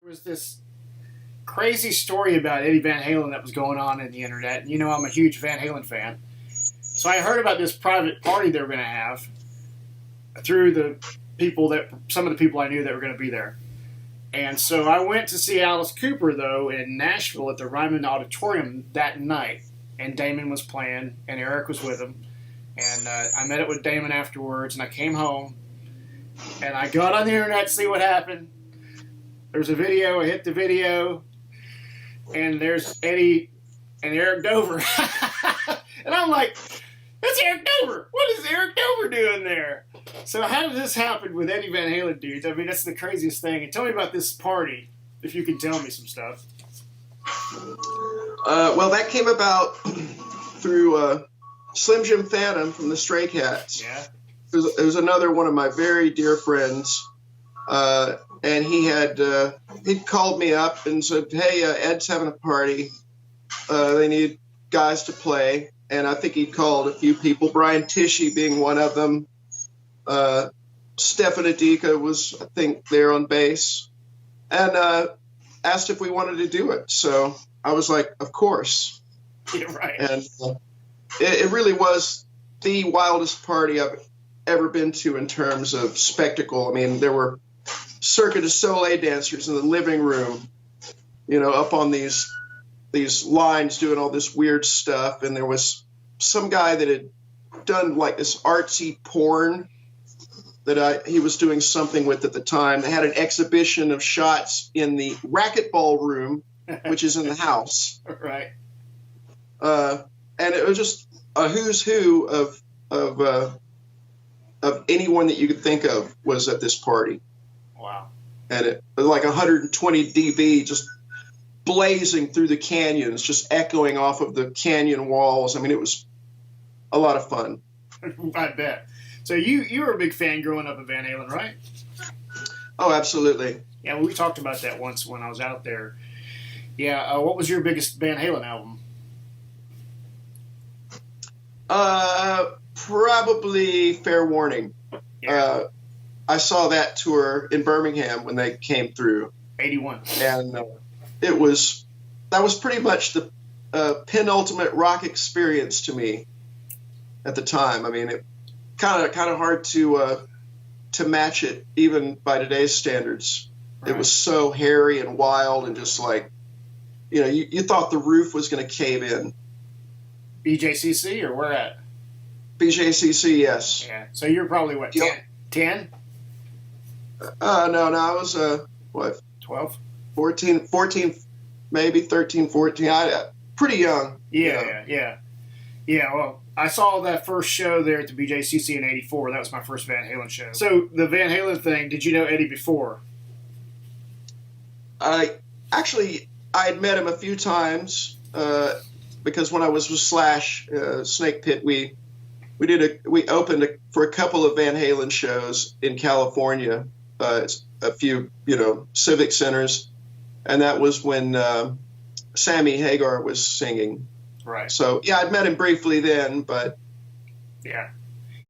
There was this crazy story about Eddie Van Halen that was going on in the internet. And you know I'm a huge Van Halen fan. So I heard about this private party they were going to have through some of the people I knew that were going to be there. And so I went to see Alice Cooper, though, in Nashville at the Ryman Auditorium that night. And Damon was playing, and Eric was with him. And I met up with Damon afterwards, and I came home. And I got on the internet to see what happened. There's a video. I hit the video. And there's Eddie and Eric Dover. And I'm like, that's Eric Dover. What is Eric Dover doing there? So how did this happen with Eddie Van Halen, dudes? I mean, that's the craziest thing. And tell me about this party, if you can tell me some stuff. Well, that came about through Slim Jim Phantom from the Stray Cats. Yeah. It was another one of my very dear friends. And he'd called me up and said, hey, Ed's having a party. They need guys to play. And I think he'd called a few people, Brian Tishy being one of them. Stefan Adika was, I think, there on bass. And asked if we wanted to do it. So I was like, of course. Yeah, right. And it really was the wildest party I've ever been to in terms of spectacle. I mean, there were Cirque du Soleil dancers in the living room, up on these lines doing all this weird stuff. And there was some guy that had done like this artsy porn that he was doing something with at the time. They had an exhibition of shots in the racquetball room, which is in the house. Right. And it was just a who's who of anyone that you could think of was at this party. Wow. And it was like 120 dB just blazing through the canyons, just echoing off of the canyon walls. I mean, it was a lot of fun. I bet. So you were a big fan growing up of Van Halen, right? Oh, absolutely. Yeah, well, we talked about that once when I was out there. Yeah, what was your biggest Van Halen album? Probably Fair Warning. Yeah. I saw that tour in Birmingham when they came through. 81. And that was pretty much the penultimate rock experience to me at the time. I mean, it kind of hard to match it even by today's standards. Right. It was so hairy and wild and just like, you thought the roof was going to cave in. BJCC or where at? BJCC, yes. Yeah. So you're probably what, 10? No, I was, 12? 14, maybe 13, 14. Pretty young. Yeah. Well, I saw that first show there at the BJCC in '84. That was my first Van Halen show. So the Van Halen thing, did you know Eddie before? I had met him a few times because when I was with Slash Snake Pit, we opened for a couple of Van Halen shows in California, a few civic centers, and that was when Sammy Hagar was singing. Right. So yeah, I'd met him briefly then, but yeah.